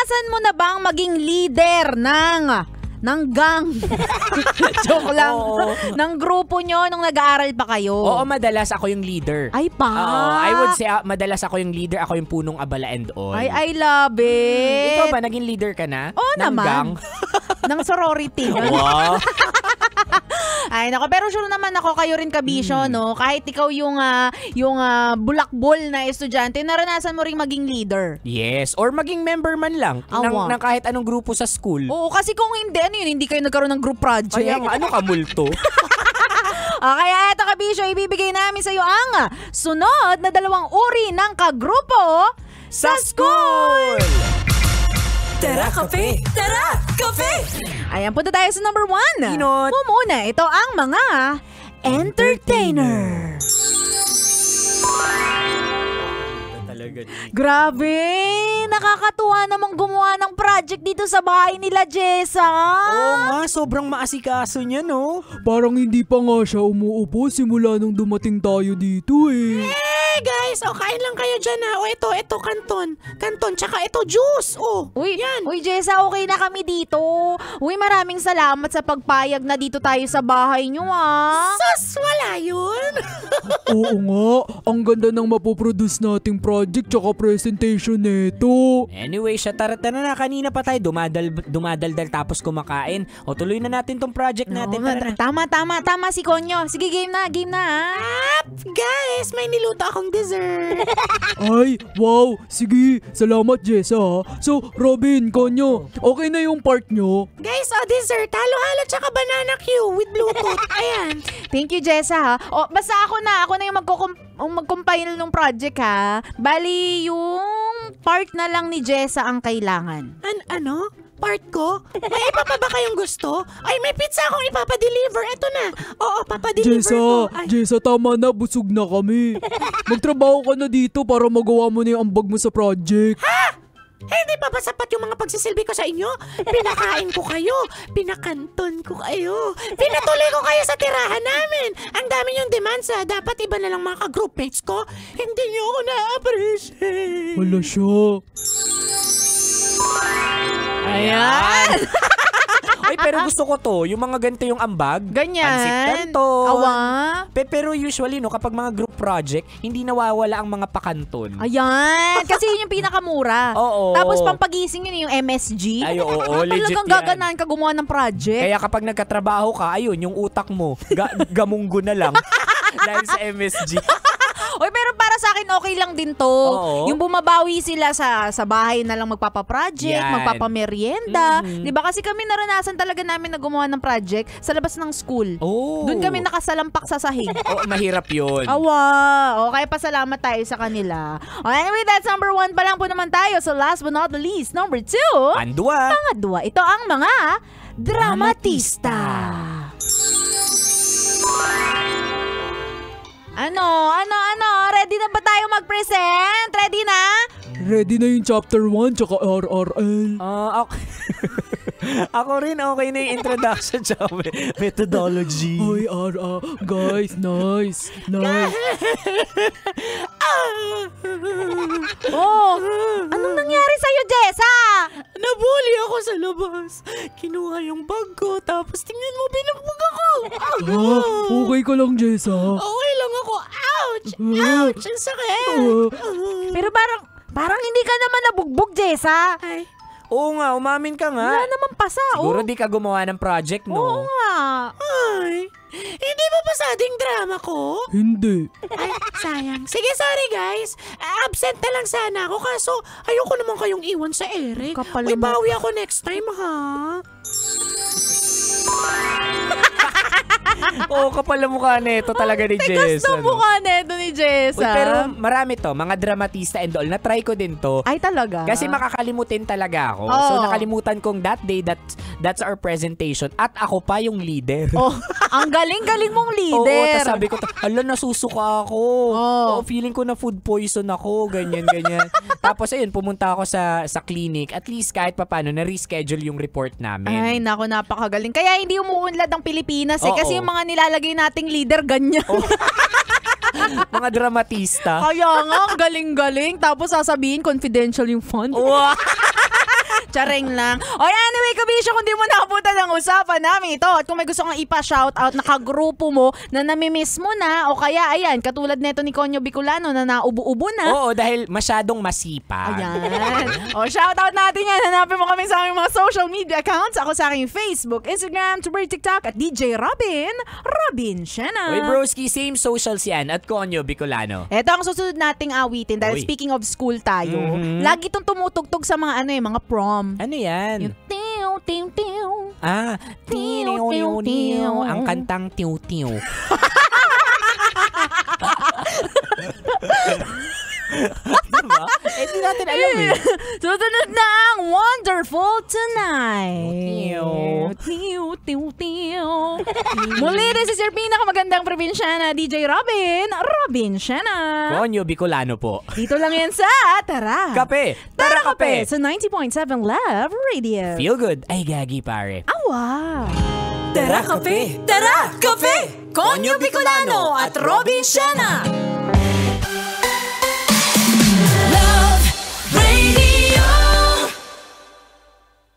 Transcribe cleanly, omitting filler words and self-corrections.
Naranasan mo na bang maging leader ng gang? Joke lang. Ng grupo nyo nung nag-aaral pa kayo? Oo, madalas ako yung leader. Ay pa. I would say madalas ako yung leader. Ako yung punong abala and all. Ay, I love it. Ikaw ba, naging leader ka na? Oo naman. Gang? Ng sorority. Wow. Ay, nako, pero sure naman ako kayo rin kabisyo, no? Kahit ikaw yung bulakbol na estudyante, naranasan mo ring maging leader. Yes, or maging member man lang ng kahit anong grupo sa school. Oo, kasi kung hindi, hindi kayo nagkaroon ng group project. Kaya ano ka multo? Kaya eto kabisyo, ibibigay namin sa iyo ang sunod na 2 uri ng kagrupo sa school! Tara, kape! Tara, kape! Ayan, punta tayo sa number 1. Inot. Muna, ito ang mga entertainer. Grabe! Nakakatuwa namang gumawa ng project dito sa bahay nila, Jessa. Oo nga, sobrang maasikaso niya, no? Parang hindi pa nga siya umuupo simula nung dumating tayo dito eh. Guys, kain lang kayo dyan ha. Ito, kanton. Kanton, tsaka ito, juice. Yan. Uy, Jessa, okay na kami dito. Uy, maraming salamat sa pagpayag na dito tayo sa bahay nyo, Sus, wala yun. Oo nga, ang ganda ng mapoproduce nating project tsaka presentation nito. Anyway, tara na. Kanina pa tayo dumadaldal tapos kumakain. O, tuloy na natin tong project natin. Tama si Konyo. Sige, game na Guys, may niluto akong dessert. Ay, wow, sige, salamat Jessa. So, Robin, Konyo, okay na yung part nyo? Guys, dessert, halo-halo tsaka banana Q with Bluetooth. Ayan. Thank you, Jessa, ha. Basta ako na yung mag-compile ng project, ha. Bali, yung part na lang ni Jessa ang kailangan. Ano? Part ko? May iba pa ba kayong gusto? Ay, may pizza akong ipapadeliver. Eto na. Oo, papadeliver ko. Jessa, tama na. Busog na kami. Magtrabaho ka na dito para magawa mo na yung ambag mo sa project. Ha? Hindi pa ba sapat yung mga pagsisilbi ko sa inyo? Pinakain ko kayo. Pinakanton ko kayo. Pinatuloy ko kayo sa tirahan namin. Ang dami yung demands dapat iba na lang mga ka-groupmates ko. Hindi nyo ako na-appreciate. Wala siya. Ayan. Ay, pero gusto ko to. Yung mga ganito yung ambag. Ganyan. Pansit canton. Awa. Pero usually, no, kapag mga group project, hindi nawawala ang mga pakanton. Ayan. Kasi yun yung pinakamura. Oo. Tapos pampagising yun yung MSG. Ay, oo, legit talagang yan. gaganahan ka gumawa ng project. Kaya kapag nagkatrabaho ka, ayun, yung utak mo, gamunggo na lang. Dahil sa MSG. Oy, pero para sa akin okay lang din to. Oo. Yung bumabawi sila sa bahay na lang magpapaproject, Yan. magpapamerienda. 'Di ba kasi kami naranasan talaga namin na gumawa ng project sa labas ng school. Oh. Doon kami nakasalampak sa sahig. Mahirap yun. Awa. Okay, pasalamat tayo sa kanila. Anyway, that's number 1 pa lang po naman tayo. So last but not the least, number 2. Andua. Pangadwa, ito ang mga dramatista. Ano? Ready na ba tayo mag-present? Ready na? Ready na yung chapter 1 tsaka RRL. Ako rin okay na yung introduction sa methodology. Ay, guys, nice. Anong nangyari sa'yo, Jessa? Nabully ako sa labas. Kinuha yung bag ko, tapos tingnan mo, binugbog ako. Okay ka lang, Jessa? Okay lang ako. Ouch! Ouch! Ang sakit! Pero parang hindi ka naman nabugbog, Jessa. Ay. Oo nga, umamin ka nga. Wala naman pasa. Siguro di ka gumawa ng project, no? Oo nga. Ay, hindi ba pasading drama ko? Hindi. Ay, sayang. Sige, sorry guys. Absent na lang sana ako kaso ayoko naman kayong iwan sa Eric. Kapal Uy, mo. bawi ako next time ha. Oo, kapal ang mukha nito talaga ni Jess. Gusto mukha neto ni Jessa. Uy, pero marami to, mga dramatista and all. Na-try ko din to. Ay, talaga? Kasi makakalimutin talaga ako. Oo. So, nakalimutan kong that day, that's our presentation. At ako pa yung leader. Ang galing-galing mong Oo, leader. tas sabi ko, nasusuka ako. Oo, feeling ko na food poison ako. Ganyan. Tapos, ayun, pumunta ako sa clinic. At least, kahit papano, na-reschedule yung report namin. Ay, naku, napakagaling. Kaya hindi umuunlad ang Pilipinas Oo. Kasi yung mga nilalagay nating leader, ganyan. Mga dramatista. Kaya nga, ang galing-galing. Tapos sasabihin, confidential yung fund. Wow. Charing lang. O anyway, kabisyo, kung di mo nakapunta ng usapan namin ito at kung may gusto kang ipa-shoutout na kagrupo mo na namimiss mo na o kaya ayan, katulad neto ni Konyo Bicolano na naubo-ubo na. Oo, dahil masyadong masipag. Ayan. O shoutout natin yan. Hanapin mo kami sa aming mga social media accounts. Ako sa aking Facebook, Instagram, Twitter, TikTok at DJ Robin Shena. Uy, broski, same socials yan at Konyo Bicolano. Ito ang susunod nating awitin dahil Uy. speaking of school tayo, lagi itong tumutugtog sa mga mga prom. Ano yan? Yung tiw, tiw, tiw. Tiw. Ang kantang tiw-tiw. Diba? Di natin alam eh. Susunod na ang Wonderful Tonight. Tiw. Tiw. Muli, this is your pinakamagandang probinsyana, DJ Robin Shena. Konyo Bicolano po. Dito lang yan sa Tara. Kape! Tara kape! Sa 90.7 Love Radio. Feel good. Ay, gagi pare. Awa. Tara kape! Tara kape! Konyo Bicolano at Robin Shena!